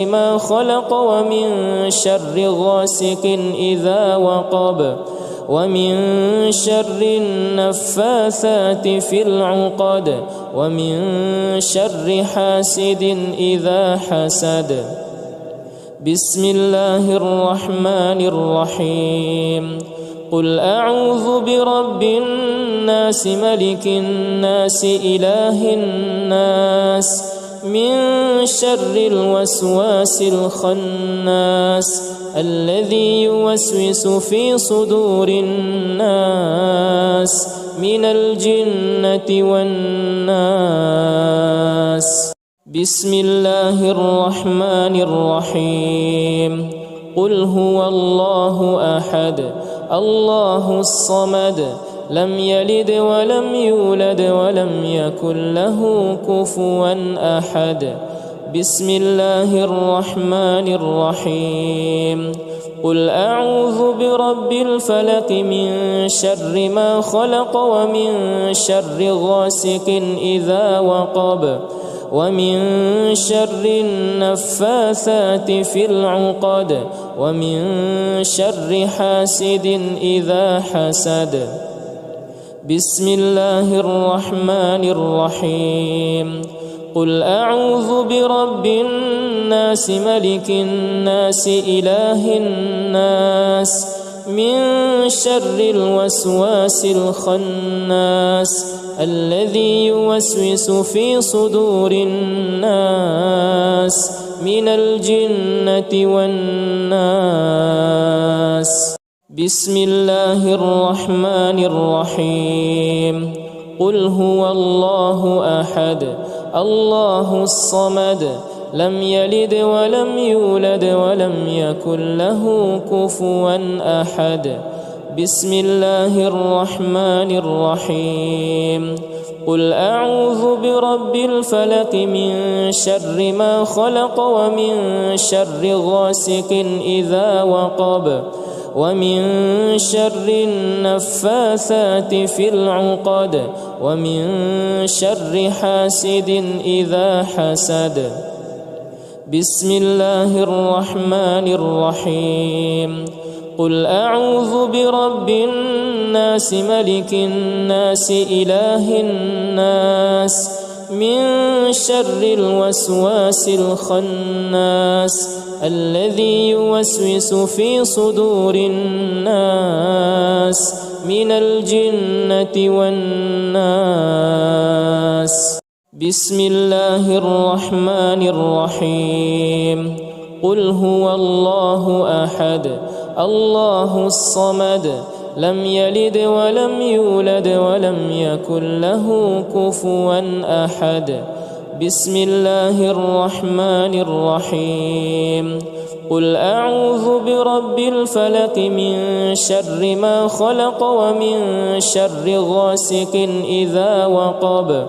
ما خلق ومن شر غاسق إذا وقب ومن شر النفاثات في العقد ومن شر حاسد إذا حسد. بسم الله الرحمن الرحيم. قل أعوذ برب الناس ملك الناس إله الناس من شر الوسواس الخناس الذي يوسوس في صدور الناس من الجنة والناس. بسم الله الرحمن الرحيم. قل هو الله أحد الله الصمد لم يلد ولم يولد ولم يكن له كفوا أحد. بسم الله الرحمن الرحيم. قل أعوذ برب الفلق من شر ما خلق ومن شر غاسق إذا وقب ومن شر النفاثات في العقد ومن شر حاسد إذا حسد. بسم الله الرحمن الرحيم. قل أعوذ برب الناس ملك الناس إله الناس من شر الوسواس الخناس الذي يوسوس في صدور الناس من الجنة والناس. بسم الله الرحمن الرحيم. قل هو الله أحد الله الصمد لم يلد ولم يولد ولم يكن له كفوا أحد. بسم الله الرحمن الرحيم. قل أعوذ برب الفلق من شر ما خلق ومن شر غاسق إذا وقب ومن شر النفاثات في العقد ومن شر حاسد إذا حسد. بسم الله الرحمن الرحيم. قل أعوذ برب الناس ملك الناس إله الناس من شر الوسواس الخناس الذي يوسوس في صدور الناس من الجنة والناس. بسم الله الرحمن الرحيم. قل هو الله أحد الله الصمد لم يلد ولم يولد ولم يكن له كفوا أحد. بسم الله الرحمن الرحيم. قل أعوذ برب الفلق من شر ما خلق ومن شر غاسق إذا وقب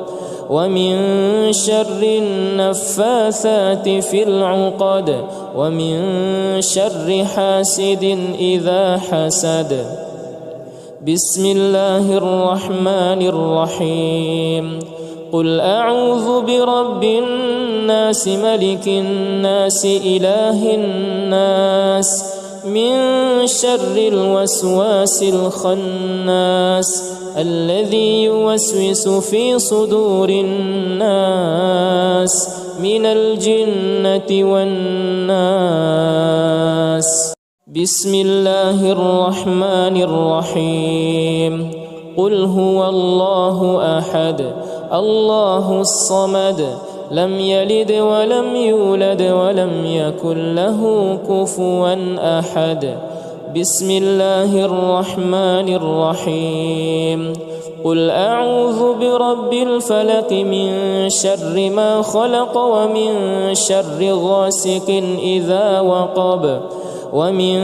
ومن شر النفاثات في العقد ومن شر حاسد إذا حسد. بسم الله الرحمن الرحيم. قل أعوذ برب الناس ملك الناس إله الناس من شر الوسواس الخناس الذي يوسوس في صدور الناس من الجنة والناس. بسم الله الرحمن الرحيم. قل هو الله أحد الله الصمد لم يلد ولم يولد ولم يكن له كفوا أحد. بسم الله الرحمن الرحيم. قل أعوذ برب الفلق من شر ما خلق ومن شر غاسق إذا وقب ومن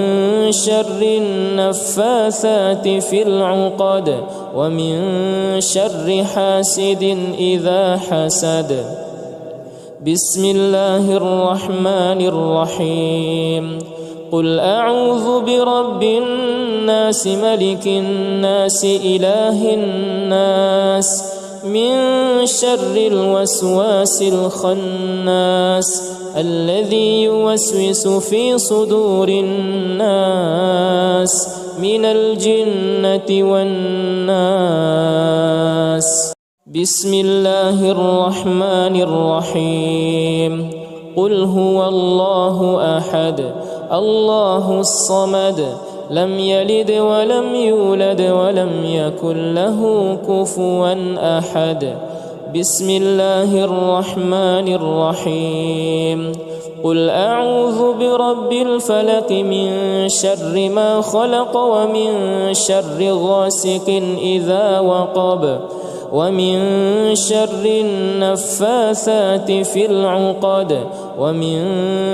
شر النفاثات في العقد ومن شر حاسد إذا حسد. بسم الله الرحمن الرحيم. قل أعوذ برب الناس ملك الناس إله الناس من شر الوسواس الخناس الذي يوسوس في صدور الناس من الجنة والناس. بسم الله الرحمن الرحيم. قل هو الله أحد الله الصمد لم يلد ولم يولد ولم يكن له كفوا أحد. بسم الله الرحمن الرحيم. قل أعوذ برب الفلق من شر ما خلق ومن شر غاسق إذا وقب ومن شر النفاثات في العقد ومن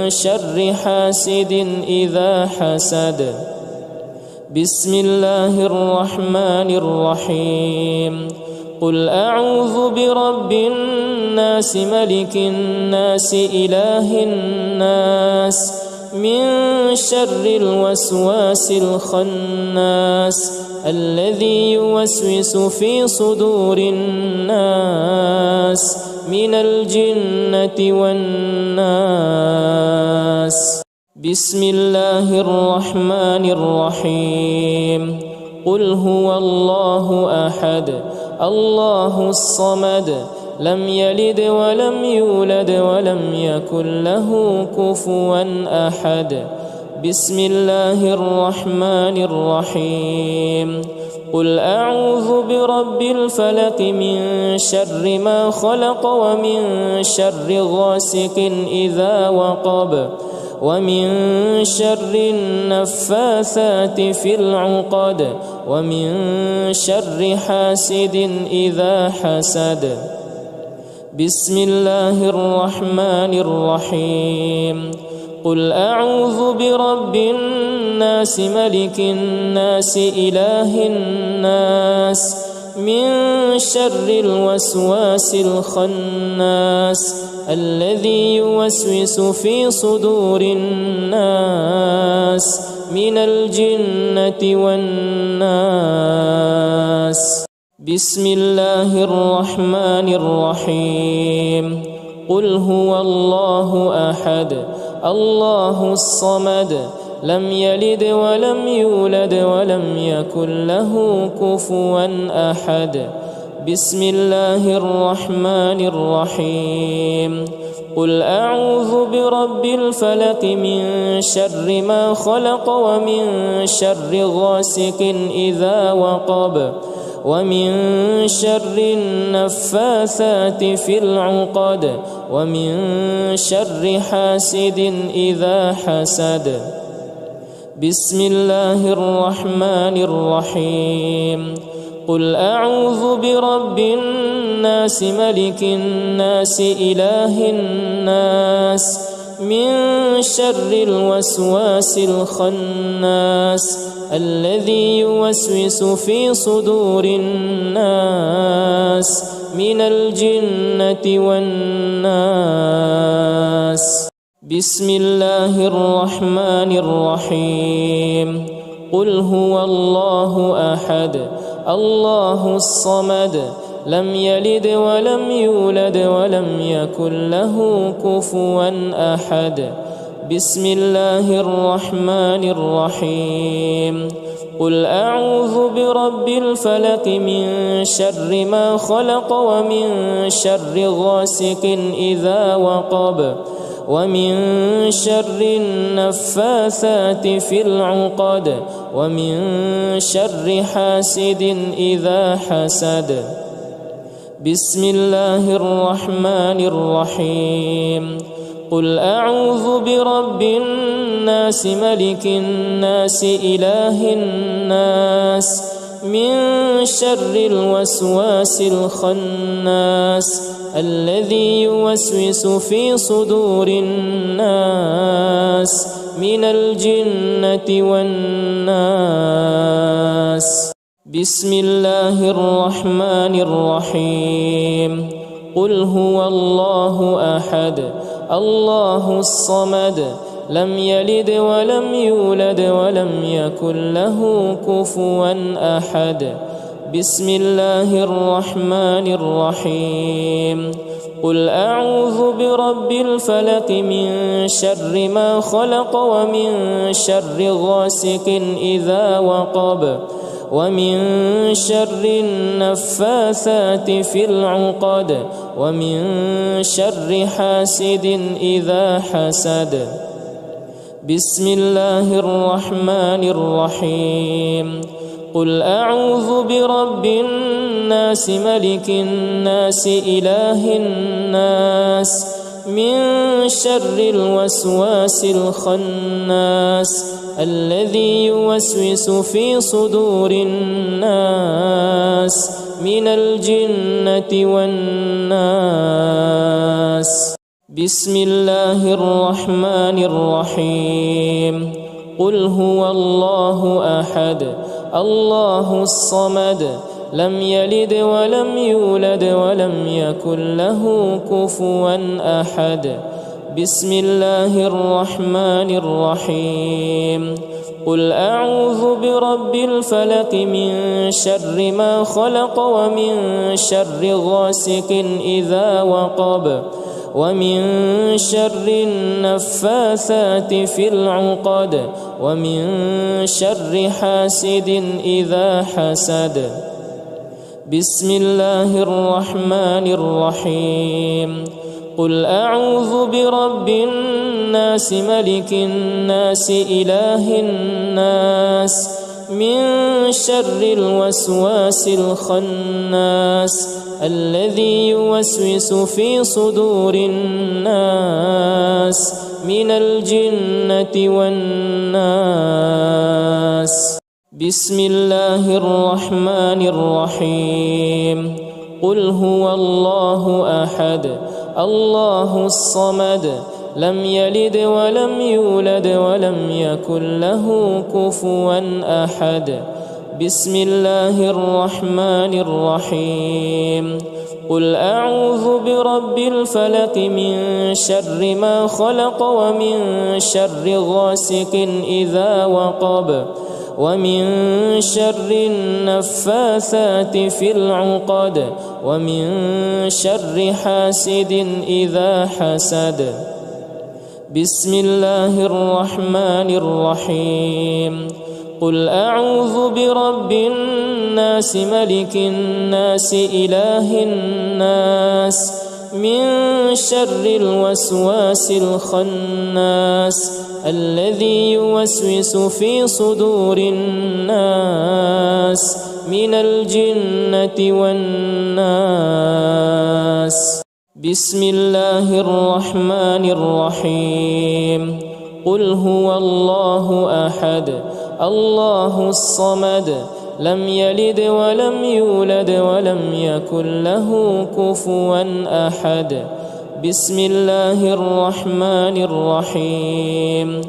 شر حاسد إذا حسد. بسم الله الرحمن الرحيم. قل أعوذ برب الناس ملك الناس إله الناس من شر الوسواس الخناس الذي يوسوس في صدور الناس من الجنة والناس. بسم الله الرحمن الرحيم. قل هو الله أحد الله الصمد لم يلد ولم يولد ولم يكن له كفوا أحد. بسم الله الرحمن الرحيم. قل أعوذ برب الفلق من شر ما خلق ومن شر غاسق إذا وقب ومن شر النفاثات في العقد ومن شر حاسد إذا حسد. بسم الله الرحمن الرحيم. قل أعوذ برب الناس ملك الناس إله الناس من شر الوسواس الخناس الذي يوسوس في صدور الناس من الجنة والناس. بسم الله الرحمن الرحيم. قل هو الله أحد الله الصمد لم يلد ولم يولد ولم يكن له كفوا أحد. بسم الله الرحمن الرحيم. قل أعوذ برب الفلق من شر ما خلق ومن شر غاسق إذا وقب ومن شر النفاثات في العقد ومن شر حاسد إذا حسد. بسم الله الرحمن الرحيم. قل أعوذ برب الناس ملك الناس إله الناس من شر الوسواس الخناس الذي يوسوس في صدور الناس من الجنة والناس. بسم الله الرحمن الرحيم. قل هو الله أحد الله الصمد لم يلد ولم يولد ولم يكن له كفوا أحد. بسم الله الرحمن الرحيم. قل أعوذ برب الفلق من شر ما خلق ومن شر غاسق إذا وقب ومن شر النفاثات في العقد ومن شر حاسد إذا حسد. بسم الله الرحمن الرحيم. قل أعوذ برب الناس ملك الناس إله الناس من شر الوسواس الخناس الذي يوسوس في صدور الناس من الجنة والناس. بسم الله الرحمن الرحيم. قل هو الله أحد الله الصمد لم يلد ولم يولد ولم يكن له كفوا أحد. بسم الله الرحمن الرحيم. قل أعوذ برب الفلق من شر ما خلق ومن شر غاسق إذا وقب ومن شر النفاثات في العقد ومن شر حاسد إذا حسد. بسم الله الرحمن الرحيم. قل أعوذ برب الناس ملك الناس إله الناس من شر الوسواس الخناس الذي يوسوس في صدور الناس من الجنة والناس. بسم الله الرحمن الرحيم. قل هو الله أحد الله الصمد لم يلد ولم يولد ولم يكن له كفوا أحد. بسم الله الرحمن الرحيم. قل أعوذ برب الفلق من شر ما خلق ومن شر غاسق إذا وقب ومن شر النفاثات في العقد ومن شر حاسد إذا حسد. بسم الله الرحمن الرحيم. قل أعوذ برب الناس ملك الناس إله الناس من شر الوسواس الخناس الذي يوسوس في صدور الناس من الجنة والناس. بسم الله الرحمن الرحيم. قل هو الله أحد الله الصمد لم يلد ولم يولد ولم يكن له كفوا أحد. بسم الله الرحمن الرحيم. قل أعوذ برب الفلق من شر ما خلق ومن شر غاسق إذا وقب ومن شر النفاثات في العقد ومن شر حاسد إذا حسد. بسم الله الرحمن الرحيم. قل أعوذ برب الناس ملك الناس إله الناس من شر الوسواس الخناس الذي يوسوس في صدور الناس من الجنة والناس. بسم الله الرحمن الرحيم. قل هو الله أحد الله الصمد لم يلد ولم يولد ولم يكن له كفوا أحد. بسم الله الرحمن الرحيم.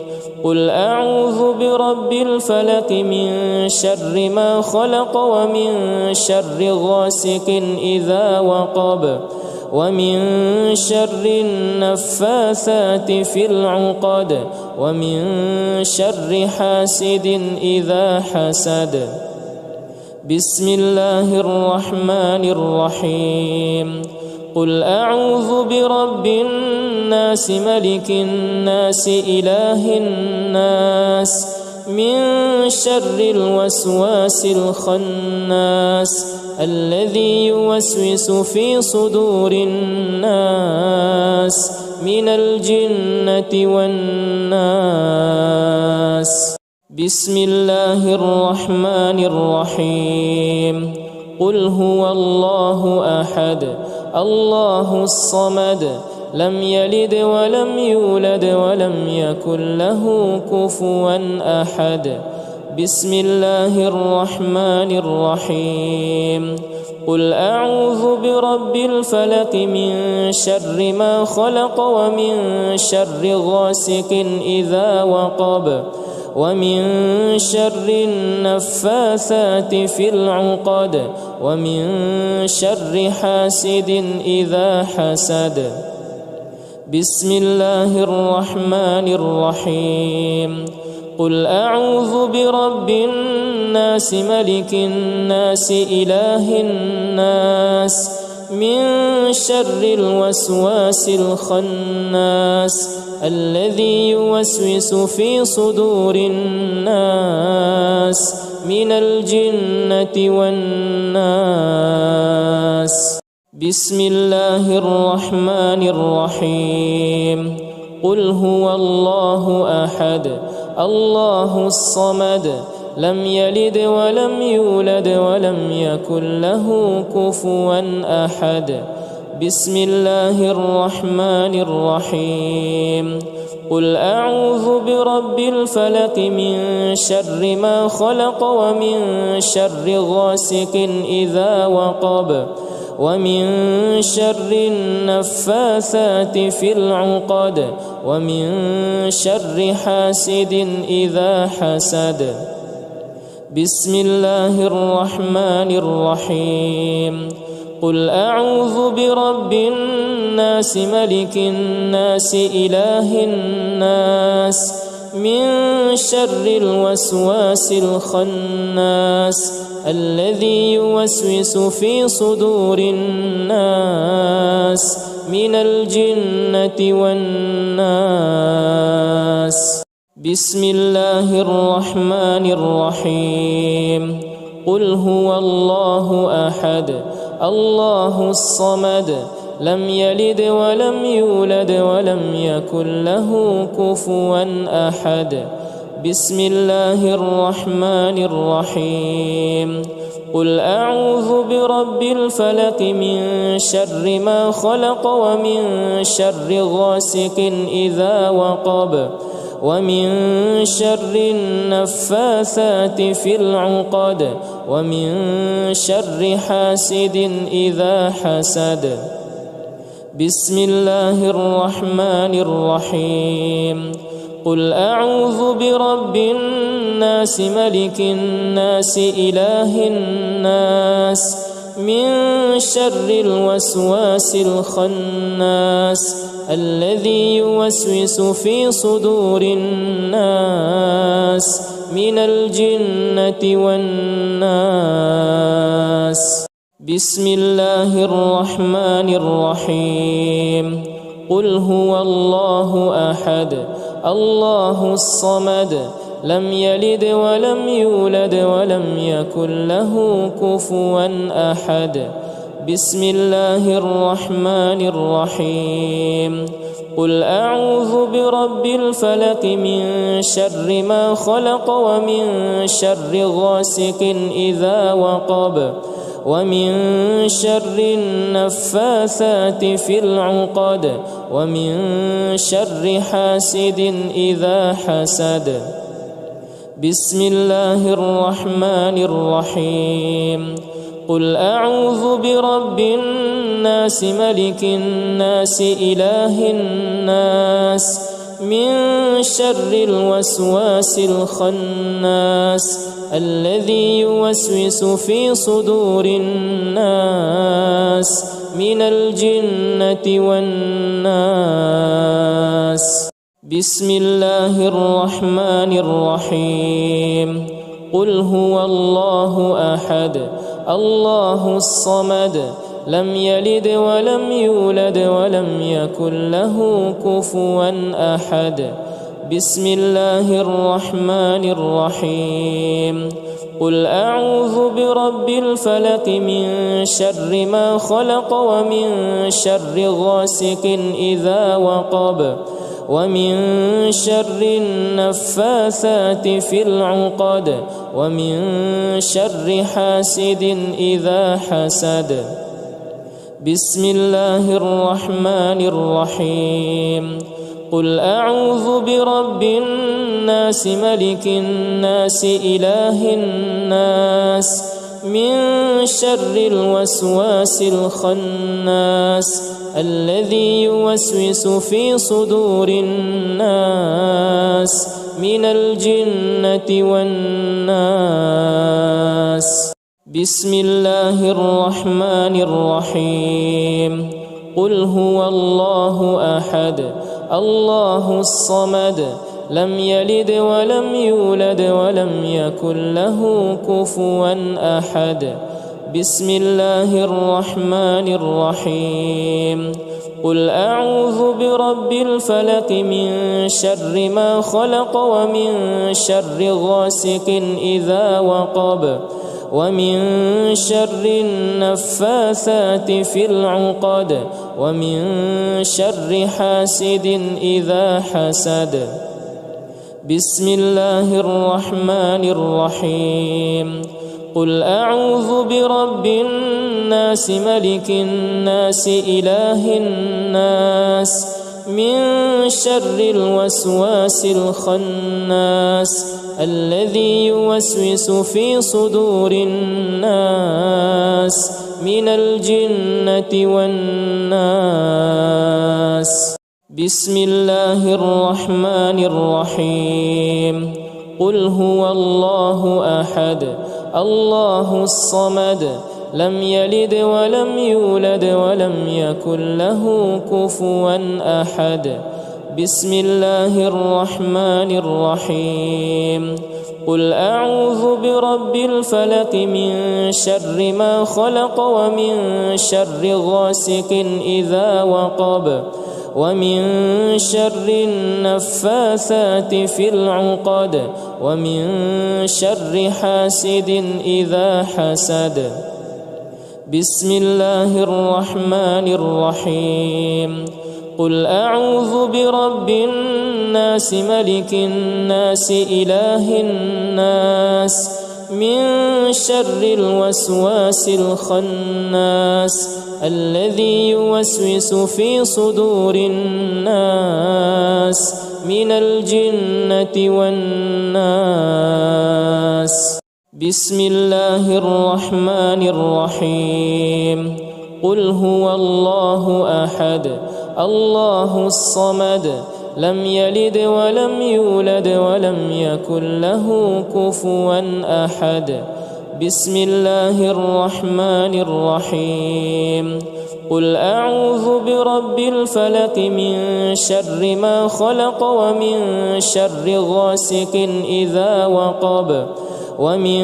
قل أعوذ برب الفلق من شر ما خلق ومن شر غاسق إذا وقب ومن شر النفاثات في العقد ومن شر حاسد إذا حسد. بسم الله الرحمن الرحيم. قل أعوذ برب الناس ملك الناس إله الناس من شر الوسواس الخناس الذي يوسوس في صدور الناس من الجنة والناس. بسم الله الرحمن الرحيم. قل هو الله أحد الله الصمد لم يلد ولم يولد ولم يكن له كفوا أحد. بسم الله الرحمن الرحيم. قل أعوذ برب الفلق من شر ما خلق ومن شر غاسق إذا وقب ومن شر النفاثات في العقد ومن شر حاسد إذا حسد. بسم الله الرحمن الرحيم. قل أعوذ برب الناس ملك الناس إله الناس من شر الوسواس الخناس الذي يوسوس في صدور الناس من الجنة والناس. بسم الله الرحمن الرحيم. قل هو الله أحد الله الصمد لم يلد ولم يولد ولم يكن له كفوا أحد. بسم الله الرحمن الرحيم. قل أعوذ برب الفلق من شر ما خلق ومن شر غاسق إذا وقب ومن شر النفاثات في العقد ومن شر حاسد إذا حسد. بسم الله الرحمن الرحيم. قل أعوذ برب الناس ملك الناس إله الناس من شر الوسواس الخناس الذي يوسوس في صدور الناس من الجنة والناس. بسم الله الرحمن الرحيم. قل هو الله أحد الله الصمد لم يلد ولم يولد ولم يكن له كفوا أحد. بسم الله الرحمن الرحيم. قل أعوذ برب الفلق من شر ما خلق ومن شر غاسق إذا وقب ومن شر النفاثات في العقد ومن شر حاسد إذا حسد. بسم الله الرحمن الرحيم. قل أعوذ برب الناس ملك الناس إله الناس من شر الوسواس الخناس الذي يوسوس في صدور الناس من الجنة والناس. بسم الله الرحمن الرحيم. قل هو الله أحد الله الصمد لم يلد ولم يولد ولم يكن له كفوا أحد. بسم الله الرحمن الرحيم. قل أعوذ برب الفلق من شر ما خلق ومن شر غاسق إذا وقب ومن شر النفاثات في العقد ومن شر حاسد إذا حسد. بسم الله الرحمن الرحيم. قل أعوذ برب الناس ملك الناس إله الناس من شر الوسواس الخناس الذي يوسوس في صدور الناس من الجنة والناس. بسم الله الرحمن الرحيم. قل هو الله أحد الله الصمد لم يلد ولم يولد ولم يكن له كفوا أحد. بسم الله الرحمن الرحيم. قل أعوذ برب الفلق من شر ما خلق ومن شر غاسق إذا وقب ومن شر النفاثات في العقد ومن شر حاسد إذا حسد. بسم الله الرحمن الرحيم. قل أعوذ برب الناس ملك الناس إله الناس من شر الوسواس الخناس الذي يوسوس في صدور الناس من الجنة والناس. بسم الله الرحمن الرحيم. قل هو الله أحد الله الصمد لم يلد ولم يولد ولم يكن له كفوا أحد. بسم الله الرحمن الرحيم قل أعوذ برب الفلق من شر ما خلق ومن شر غاسق إذا وقب ومن شر النفاثات في العقد ومن شر حاسد إذا حسد بسم الله الرحمن الرحيم قل أعوذ برب الناس ملك الناس إله الناس من شر الوسواس الخناس الذي يوسوس في صدور الناس من الجنة والناس بسم الله الرحمن الرحيم قل هو الله أحد الله الصمد لم يلد ولم يولد ولم يكن له كفوا أحد بسم الله الرحمن الرحيم قل أعوذ برب الفلق من شر ما خلق ومن شر غاسق إذا وقب ومن شر النفاثات في العقد ومن شر حاسد إذا حسد بسم الله الرحمن الرحيم قل أعوذ برب الناس ملك الناس إله الناس من شر الوسواس الخناس الذي يوسوس في صدور الناس من الجنة والناس بسم الله الرحمن الرحيم قل هو الله أحد الله الصمد لم يلد ولم يولد ولم يكن له كفوا أحد بسم الله الرحمن الرحيم قل أعوذ برب الفلق من شر ما خلق ومن شر غاسق إذا وقب ومن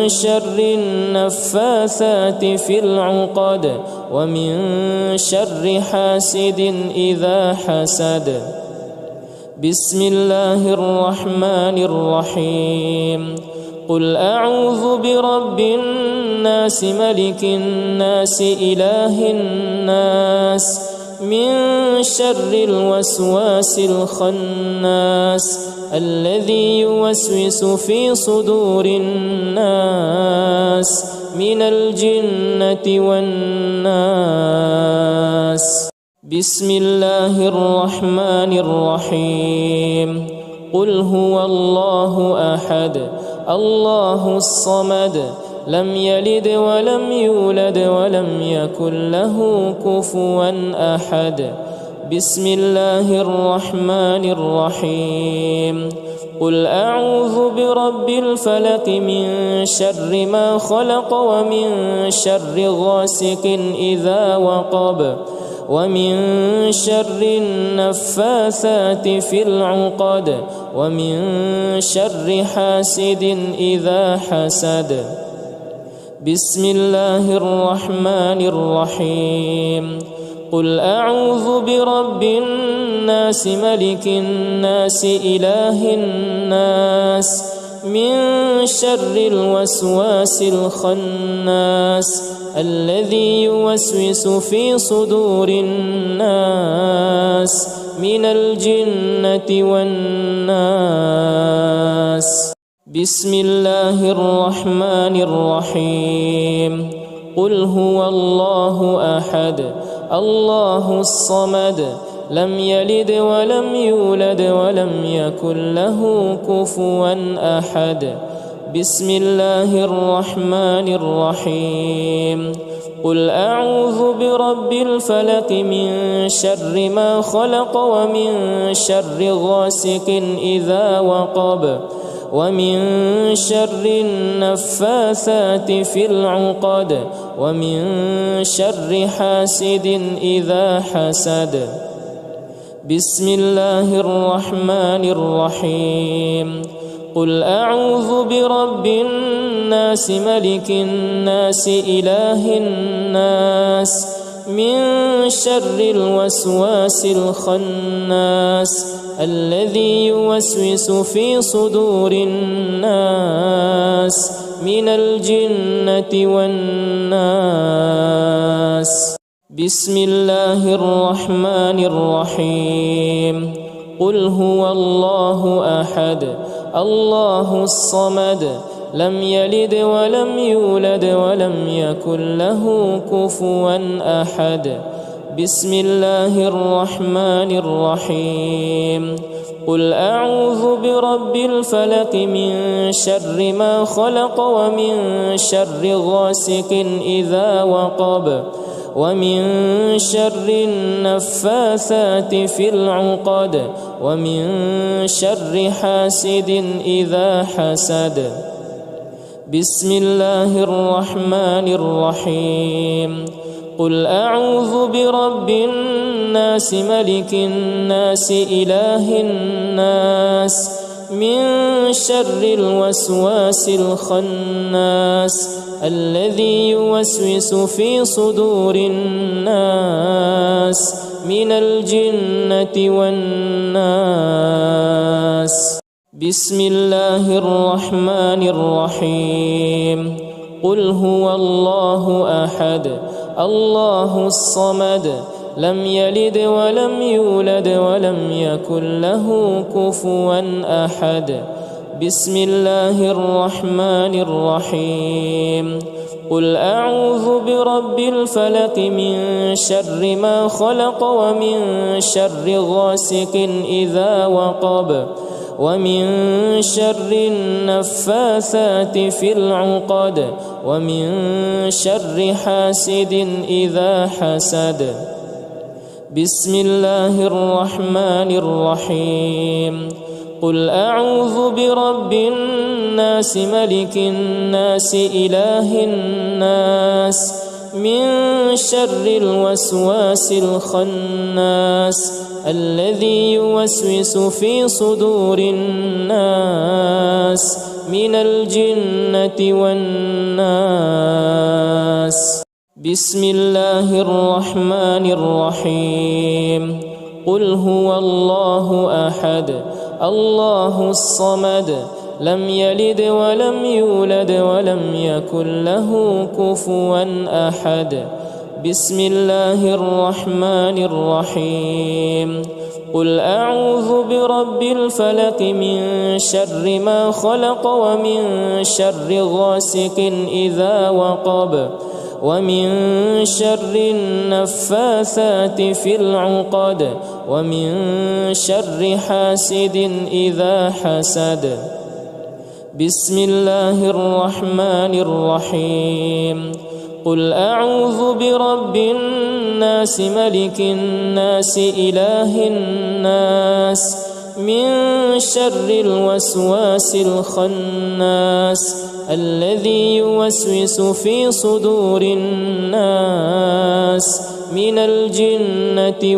شر النفاثات في العقد ومن شر حاسد إذا حسد بسم الله الرحمن الرحيم قل أعوذ برب الناس ملك الناس إله الناس من شر الوسواس الخناس الذي يوسوس في صدور الناس من الجنة والناس بسم الله الرحمن الرحيم قل هو الله أحد الله الصمد لم يلد ولم يولد ولم يكن له كفوا أحد بسم الله الرحمن الرحيم قل أعوذ برب الفلق من شر ما خلق ومن شر غاسق إذا وقب ومن شر النفاثات في العقد ومن شر حاسد إذا حسد بسم الله الرحمن الرحيم قل أعوذ برب الناس ملك الناس إله الناس من شر الوسواس الخناس الذي يوسوس في صدور الناس من الجنة والناس بسم الله الرحمن الرحيم قل هو الله أحد الله الصمد لم يلد ولم يولد ولم يكن له كفوا أحد بسم الله الرحمن الرحيم قل أعوذ برب الفلق من شر ما خلق ومن شر غاسق إذا وقب ومن شر النفاثات في العقد ومن شر حاسد إذا حسد بسم الله الرحمن الرحيم قل أعوذ برب الناس ملك الناس إله الناس من شر الوسواس الخناس الذي يوسوس في صدور الناس من الجنة والناس. بسم الله الرحمن الرحيم. قل هو الله أحد الله الصمد لم يلد ولم يولد ولم يكن له كفوا أحد. بسم الله الرحمن الرحيم. قل أعوذ برب الفلق من شر ما خلق ومن شر غاسق إذا وقب ومن شر النفاثات في العقد ومن شر حاسد إذا حسد. بسم الله الرحمن الرحيم. قل أعوذ برب الناس ملك الناس إله الناس من شر الوسواس الخناس الذي يوسوس في صدور الناس من الجنة والناس. بسم الله الرحمن الرحيم. قل هو الله أحد الله الصمد لم يلد ولم يولد ولم يكن له كفوا أحد. بسم الله الرحمن الرحيم. قل أعوذ برب الفلق من شر ما خلق ومن شر غاسق إذا وقب ومن شر النفاثات في العقد ومن شر حاسد إذا حسد. بسم الله الرحمن الرحيم. قل أعوذ برب الناس ملك الناس إله الناس من شر الوسواس الخناس الذي يوسوس في صدور الناس من الجنة والناس. بسم الله الرحمن الرحيم. قل هو الله أحد الله الصمد لم يلد ولم يولد ولم يكن له كفوا أحد. بسم الله الرحمن الرحيم. قل أعوذ برب الفلق من شر ما خلق ومن شر غاسق إذا وقب ومن شر النفاثات في العقد ومن شر حاسد إذا حسد. بسم الله الرحمن الرحيم. قل أعوذ برب الناس ملك الناس إله الناس من شر الوسواس الخناس الذي يوسوس في صدور الناس من الجنة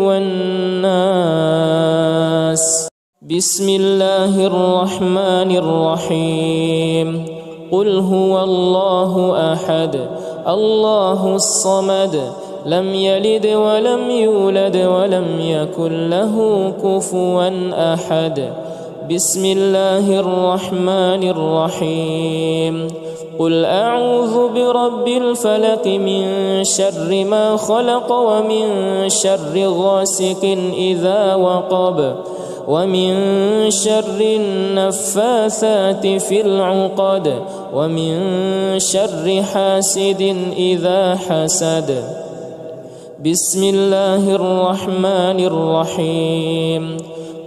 والناس. بسم الله الرحمن الرحيم. قل هو الله أحد الله الصمد لم يلد ولم يولد ولم يكن له كفوا أحد. بسم الله الرحمن الرحيم. قل أعوذ برب الفلق من شر ما خلق ومن شر غاسق إذا وقب ومن شر النفاثات في العقد ومن شر حاسد إذا حسد. بسم الله الرحمن الرحيم.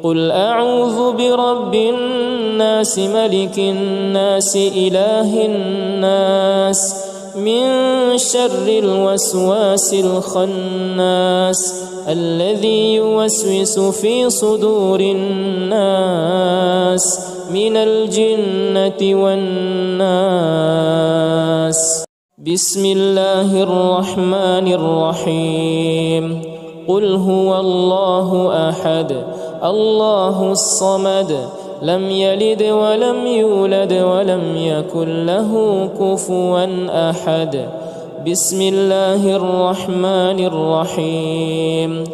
قل أعوذ برب الناس ملك الناس إله الناس من شر الوسواس الخناس الذي يوسوس في صدور الناس من الجنة والناس. بسم الله الرحمن الرحيم. قل هو الله أحد الله الصمد لم يلد ولم يولد ولم يكن له كفوا أحد. بسم الله الرحمن الرحيم.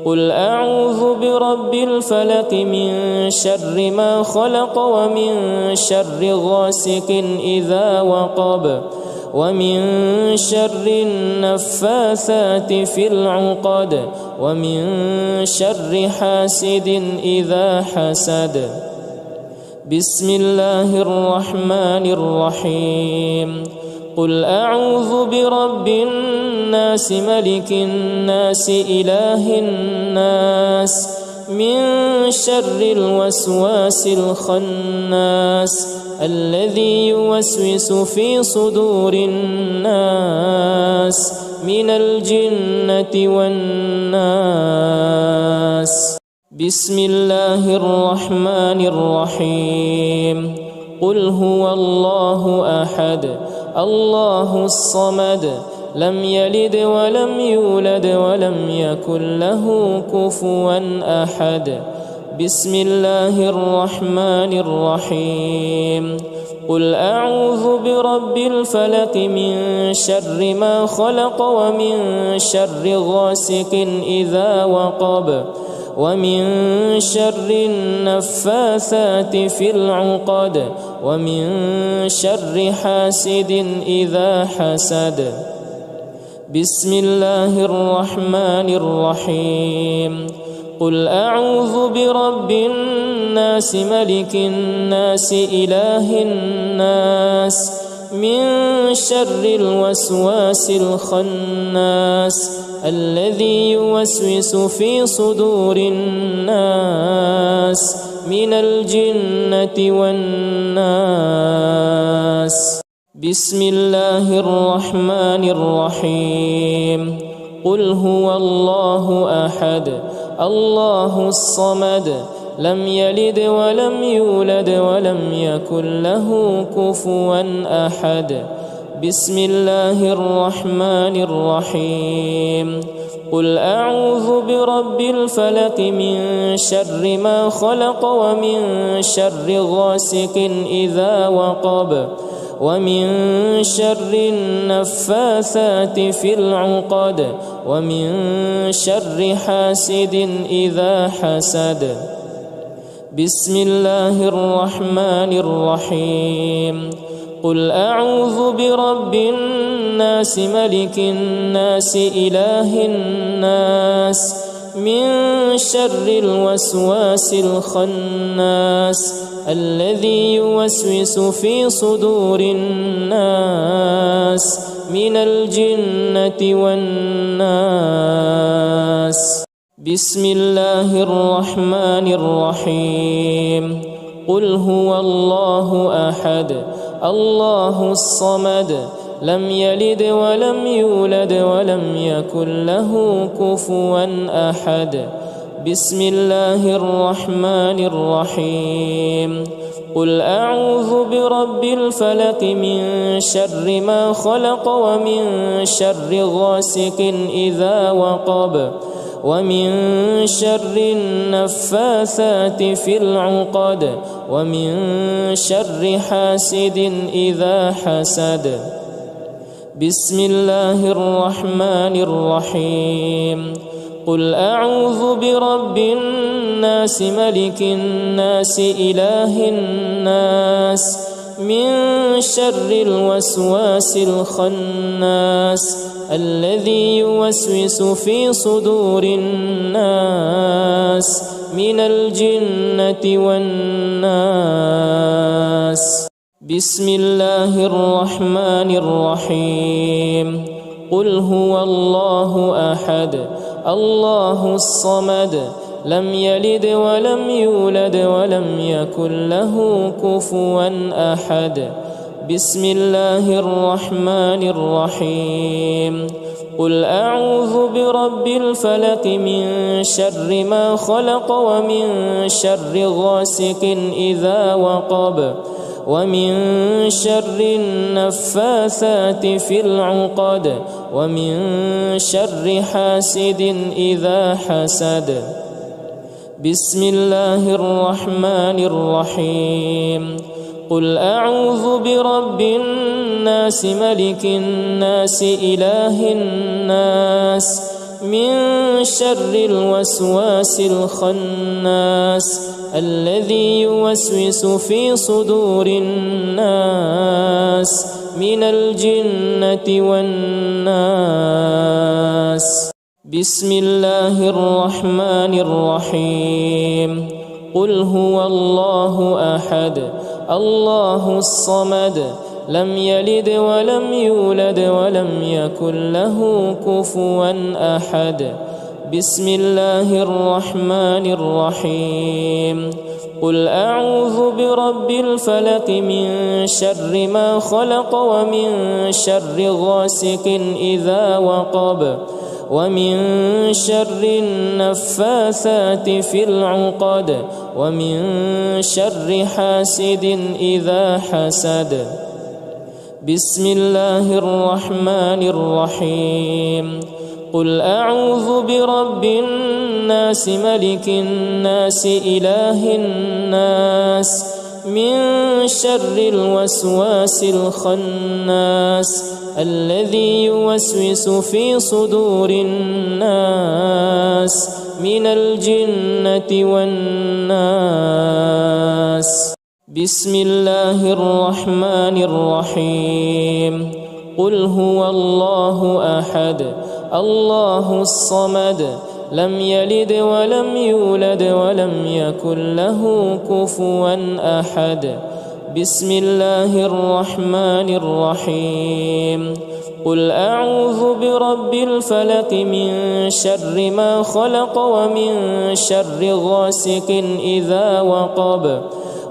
قل أعوذ برب الفلق من شر ما خلق ومن شر غاسق إذا وقب ومن شر النفاثات في العقد ومن شر حاسد إذا حسد. بسم الله الرحمن الرحيم. قل أعوذ برب الناس ملك الناس إله الناس من شر الوسواس الخناس الذي يوسوس في صدور الناس من الجنة والناس. بسم الله الرحمن الرحيم. قل هو الله أحد الله الصمد لم يلد ولم يولد ولم يكن له كفوا أحد. بسم الله الرحمن الرحيم. قل أعوذ برب الفلق من شر ما خلق ومن شر غاسق إذا وقب ومن شر النفاثات في العقد ومن شر حاسد إذا حسد. بسم الله الرحمن الرحيم. قل أعوذ برب الناس ملك الناس إله الناس من شر الوسواس الخناس الذي يوسوس في صدور الناس من الجنة والناس. بسم الله الرحمن الرحيم. قل هو الله أحد الله الصمد لم يلد ولم يولد ولم يكن له كفوا أحد. بسم الله الرحمن الرحيم. قل أعوذ برب الفلق من شر ما خلق ومن شر غاسق إذا وقب ومن شر النفاثات في العقد ومن شر حاسد إذا حسد. بسم الله الرحمن الرحيم. قل أعوذ برب الناس ملك الناس إله الناس من شر الوسواس الخناس الذي يوسوس في صدور الناس من الجنة والناس. بسم الله الرحمن الرحيم. قل هو الله أحد الله الصمد لم يلد ولم يولد ولم يكن له كفوا أحد. بسم الله الرحمن الرحيم. قل أعوذ برب الفلق من شر ما خلق ومن شر غاسق إذا وقب ومن شر النفاثات في العقد ومن شر حاسد إذا حسد. بسم الله الرحمن الرحيم. قل أعوذ برب الناس ملك الناس إله الناس من شر الوسواس الخناس الذي يوسوس في صدور الناس من الجنة والناس. بسم الله الرحمن الرحيم. قل هو الله أحد الله الصمد لم يلد ولم يولد ولم يكن له كفوا أحد. بسم الله الرحمن الرحيم. قل أعوذ برب الفلق من شر ما خلق ومن شر غاسق إذا وقب ومن شر النفاثات في العقد ومن شر حاسد إذا حسد. بسم الله الرحمن الرحيم قل أعوذ برب الناس ملك الناس إله الناس من شر الوسواس الخناس الذي يوسوس في صدور الناس من الجنة والناس بسم الله الرحمن الرحيم قل هو الله أحد الله الصمد لم يلد ولم يولد ولم يكن له كفوا أحد بسم الله الرحمن الرحيم قل أعوذ برب الفلق من شر ما خلق ومن شر غاسق إذا وقب ومن شر النفاثات في العقد ومن شر حاسد إذا حسد بسم الله الرحمن الرحيم قل أعوذ برب الناس ملك الناس إله الناس من شر الوسواس الخناس الذي يوسوس في صدور الناس من الجنة والناس بسم الله الرحمن الرحيم قل هو الله أحد الله الصمد لم يلد ولم يولد ولم يكن له كفوا أحد بسم الله الرحمن الرحيم قل أعوذ برب الفلق من شر ما خلق ومن شر غاسق إذا وقب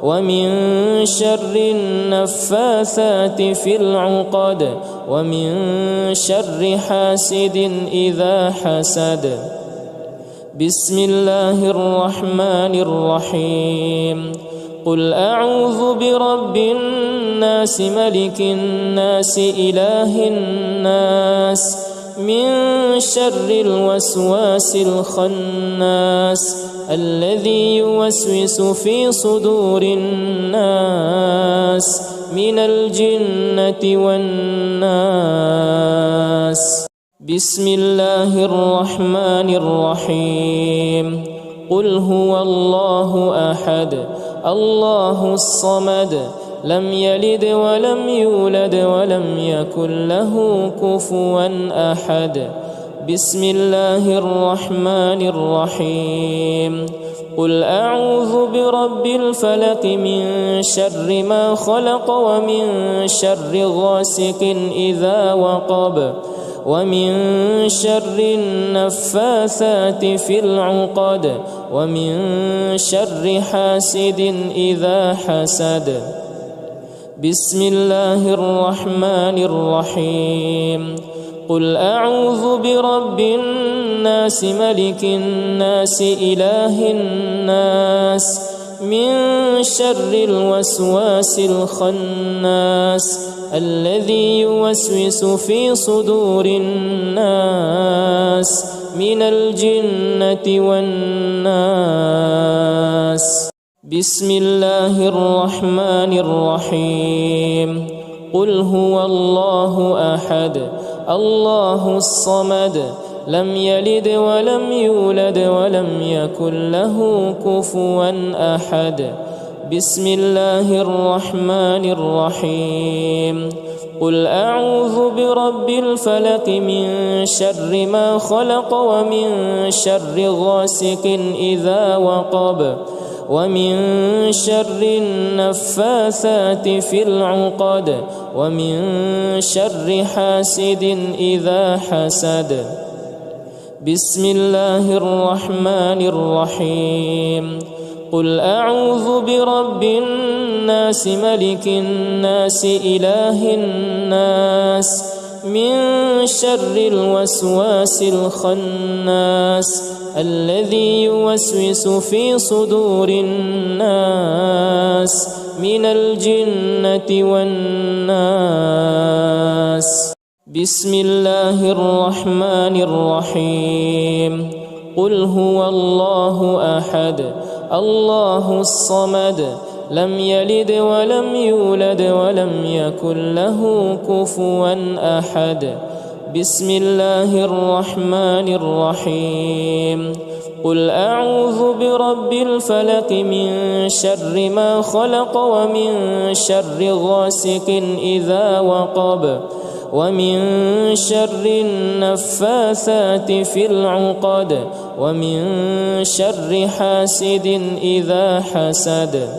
ومن شر النفاثات في العقد ومن شر حاسد إذا حسد بسم الله الرحمن الرحيم قل أعوذ برب الناس ملك الناس إله الناس من شر الوسواس الخناس الذي يوسوس في صدور الناس من الجنة والناس بسم الله الرحمن الرحيم قل هو الله أحد الله الصمد لم يلد ولم يولد ولم يكن له كفوا أحد بسم الله الرحمن الرحيم قل أعوذ برب الفلق من شر ما خلق ومن شر غاسق إذا وقب ومن شر النفاثات في العقد ومن شر حاسد إذا حسد بسم الله الرحمن الرحيم قل أعوذ برب الناس ملك الناس إله الناس من شر الوسواس الخناس الذي يوسوس في صدور الناس من الجنة والناس بسم الله الرحمن الرحيم قل هو الله أحد الله الصمد لم يلد ولم يولد ولم يكن له كفوا أحد بسم الله الرحمن الرحيم قل أعوذ برب الفلق من شر ما خلق ومن شر غاسق إذا وقب ومن شر النفاثات في العقد ومن شر حاسد إذا حسد بسم الله الرحمن الرحيم قل أعوذ برب الناس ملك الناس إله الناس من شر الوسواس الخناس الذي يوسوس في صدور الناس من الجنة والناس بسم الله الرحمن الرحيم قل هو الله أحد الله الصمد لم يلد ولم يولد ولم يكن له كفوا أحد بسم الله الرحمن الرحيم قل أعوذ برب الفلق من شر ما خلق ومن شر غاسق إذا وقب ومن شر النفاثات في العقد ومن شر حاسد إذا حسد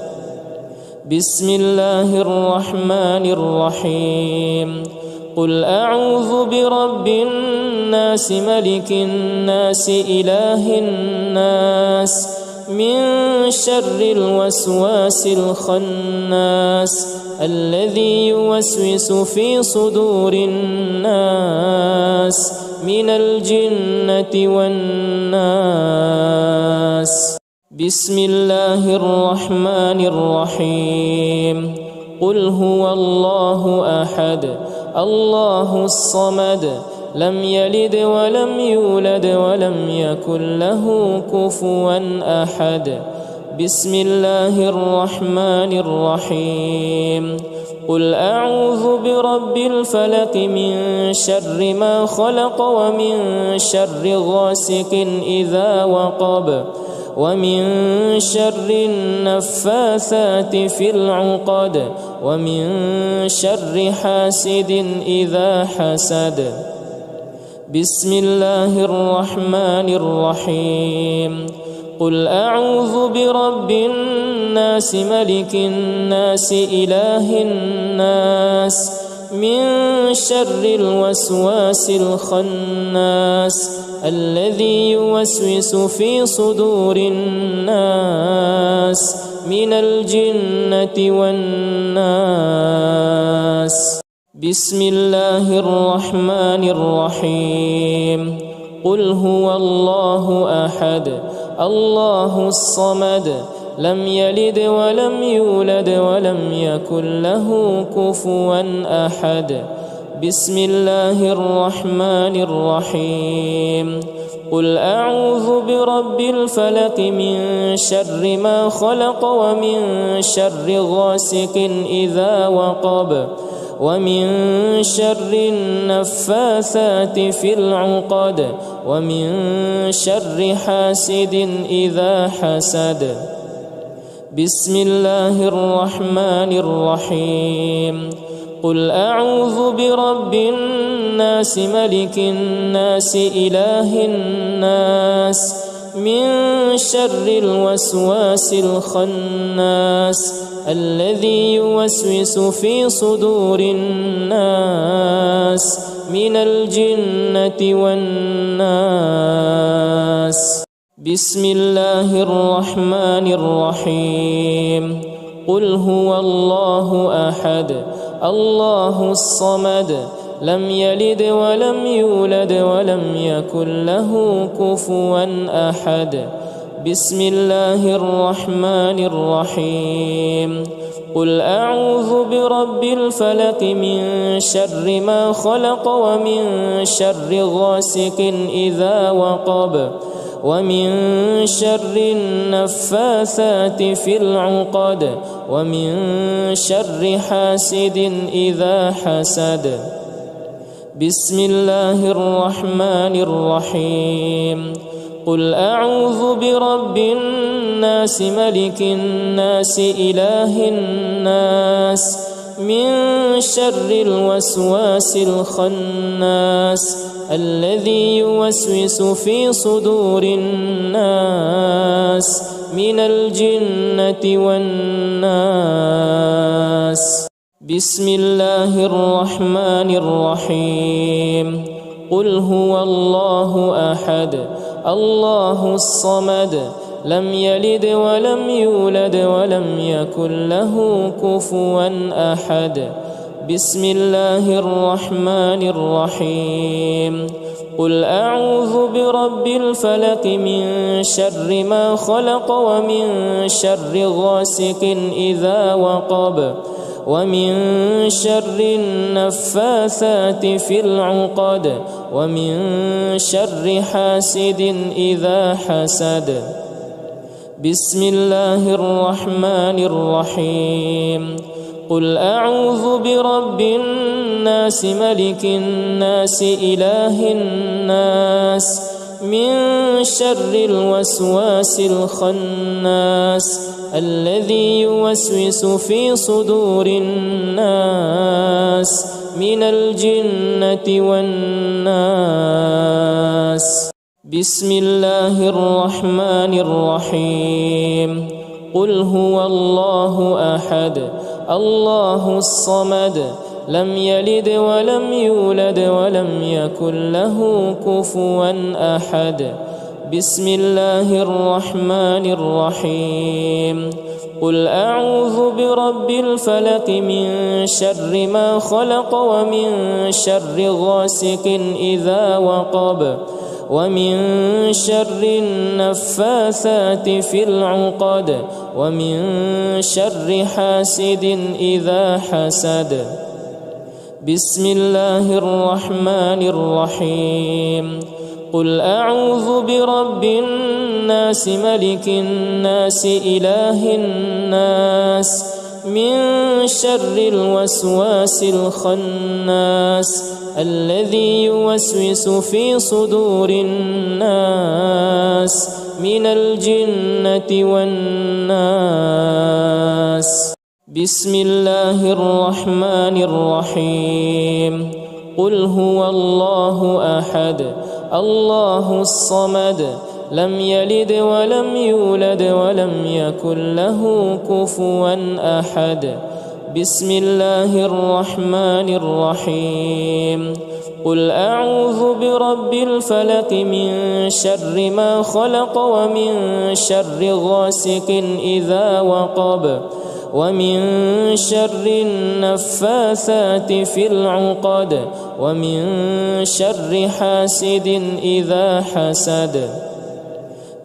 بسم الله الرحمن الرحيم قل أعوذ برب الناس ملك الناس إله الناس من شر الوسواس الخناس الذي يوسوس في صدور الناس من الجنة والناس بسم الله الرحمن الرحيم قل هو الله أحد الله الصمد لم يلد ولم يولد ولم يكن له كفوا أحد بسم الله الرحمن الرحيم قل أعوذ برب الفلق من شر ما خلق ومن شر غاسق إذا وقب ومن شر النفاثات في العقد ومن شر حاسد إذا حسد بسم الله الرحمن الرحيم قل أعوذ برب الناس ملك الناس إله الناس من شر الوسواس الخناس الذي يوسوس في صدور الناس من الجنة والناس بسم الله الرحمن الرحيم قل هو الله أحد الله الصمد لم يلد ولم يولد ولم يكن له كفوا أحد بسم الله الرحمن الرحيم قل أعوذ برب الفلق من شر ما خلق ومن شر غاسق إذا وقب ومن شر النفاثات في العقد ومن شر حاسد إذا حسد بسم الله الرحمن الرحيم قل أعوذ برب الناس ملك الناس إله الناس من شر الوسواس الخناس الذي يوسوس في صدور الناس من الجنة والناس بسم الله الرحمن الرحيم قل هو الله أحد الله الصمد لم يلد ولم يولد ولم يكن له كفوا أحد بسم الله الرحمن الرحيم قل أعوذ برب الفلق من شر ما خلق ومن شر غاسق إذا وقب ومن شر النفاثات في العقد ومن شر حاسد إذا حسد بسم الله الرحمن الرحيم قل أعوذ برب الناس ملك الناس إله الناس من شر الوسواس الخناس الذي يوسوس في صدور الناس من الجنة والناس بسم الله الرحمن الرحيم قل هو الله أحد الله الصمد لم يلد ولم يولد ولم يكن له كفوا أحد بسم الله الرحمن الرحيم قل أعوذ برب الفلق من شر ما خلق ومن شر غاسق إذا وقب ومن شر النفاثات في العقد ومن شر حاسد إذا حسد. بسم الله الرحمن الرحيم. قل أعوذ برب الناس ملك الناس إله الناس من شر الوسواس الخناس الذي يوسوس في صدور الناس من الجنة والناس. بسم الله الرحمن الرحيم. قل هو الله أحد الله الصمد لم يلد ولم يولد ولم يكن له كفوا أحد. بسم الله الرحمن الرحيم. قل أعوذ برب الفلق من شر ما خلق ومن شر غاسق إذا وقب ومن شر النفاثات في العقد ومن شر حاسد إذا حسد. بسم الله الرحمن الرحيم. قل أعوذ برب الناس ملك الناس إله الناس من شر الوسواس الخناس الذي يوسوس في صدور الناس من الجنة والناس. بسم الله الرحمن الرحيم. قل هو الله أحد الله الصمد لم يلد ولم يولد ولم يكن له كفوا أحد. بسم الله الرحمن الرحيم. قل أعوذ برب الفلق من شر ما خلق ومن شر غاسق إذا وقب ومن شر النفاثات في العقد ومن شر حاسد إذا حسد.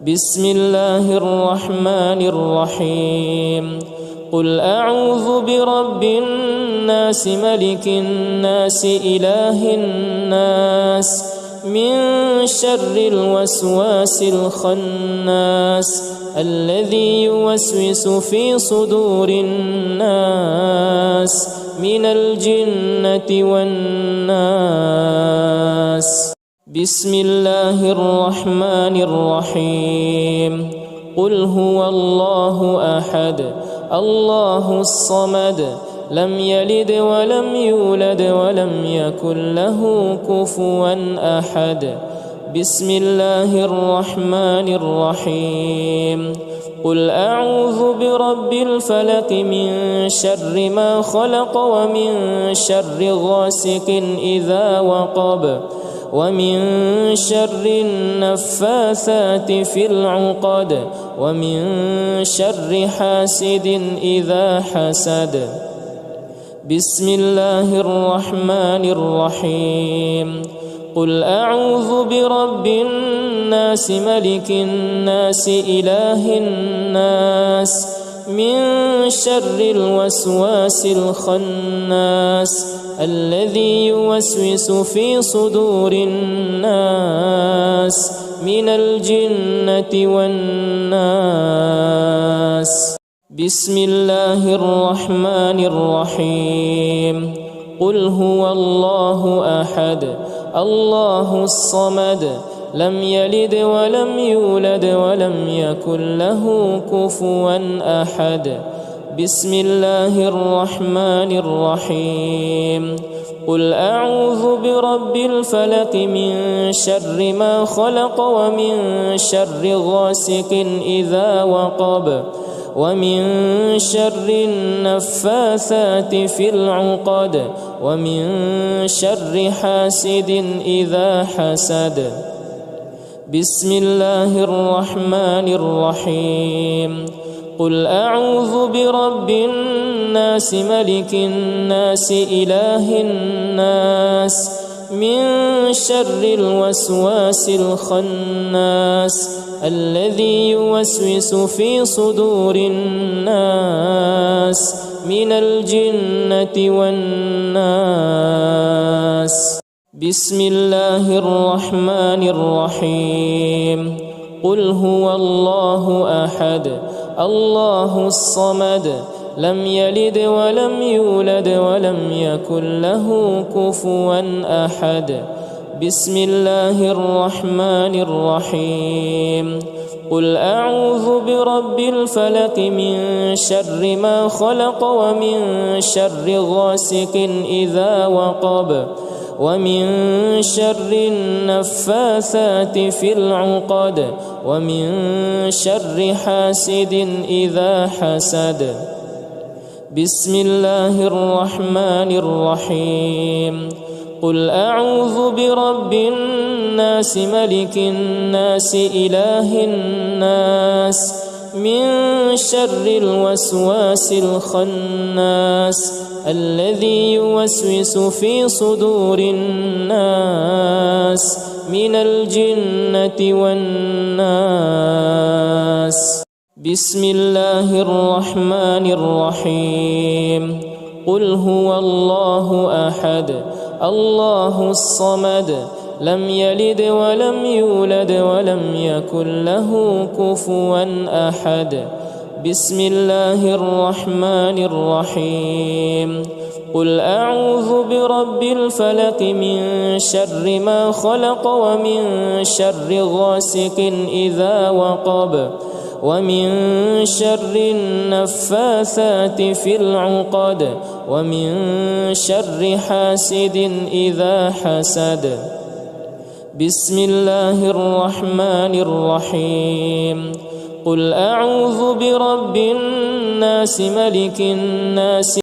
بسم الله الرحمن الرحيم. قل أعوذ برب الناس ملك الناس إله الناس من شر الوسواس الخناس الذي يوسوس في صدور الناس من الجنة والناس. بسم الله الرحمن الرحيم. قل هو الله أحد الله الصمد لم يلد ولم يولد ولم يكن له كفوا أحد. بسم الله الرحمن الرحيم. قل أعوذ برب الفلق من شر ما خلق ومن شر غاسق إذا وقب ومن شر النفاثات في العقد ومن شر حاسد إذا حسد. بسم الله الرحمن الرحيم. قل أعوذ برب الناس ملك الناس إله الناس من شر الوسواس الخناس الذي يوسوس في صدور الناس من الجنة والناس. بسم الله الرحمن الرحيم. قل هو الله أحد الله الصمد لم يلد ولم يولد ولم يكن له كفوا أحد. بسم الله الرحمن الرحيم. قل أعوذ برب الفلق من شر ما خلق ومن شر غاسق إذا وقب ومن شر النفاثات في العقد ومن شر حاسد إذا حسد. بسم الله الرحمن الرحيم. قل أعوذ برب الناس ملك الناس إله الناس من شر الوسواس الخناس الذي يوسوس في صدور الناس من الجنة والناس. بسم الله الرحمن الرحيم. قل هو الله أحد الله الصمد لم يلد ولم يولد ولم يكن له كفوا أحد. بسم الله الرحمن الرحيم. قل أعوذ برب الفلق من شر ما خلق ومن شر غاسق إذا وقب ومن شر النفاثات في العقد ومن شر حاسد إذا حسد. بسم الله الرحمن الرحيم. قل أعوذ برب الناس ملك الناس إله الناس من شر الوسواس الخناس الذي يوسوس في صدور الناس من الجنة والناس. بسم الله الرحمن الرحيم. قل هو الله أحد الله الصمد لم يلد ولم يولد ولم يكن له كفوا أحد. بسم الله الرحمن الرحيم. قل أعوذ برب الفلق من شر ما خلق ومن شر غاسق إذا وقب ومن شر النفاثات في العقد ومن شر حاسد إذا حسد. بسم الله الرحمن الرحيم. قل أعوذ برب الناس ملك الناس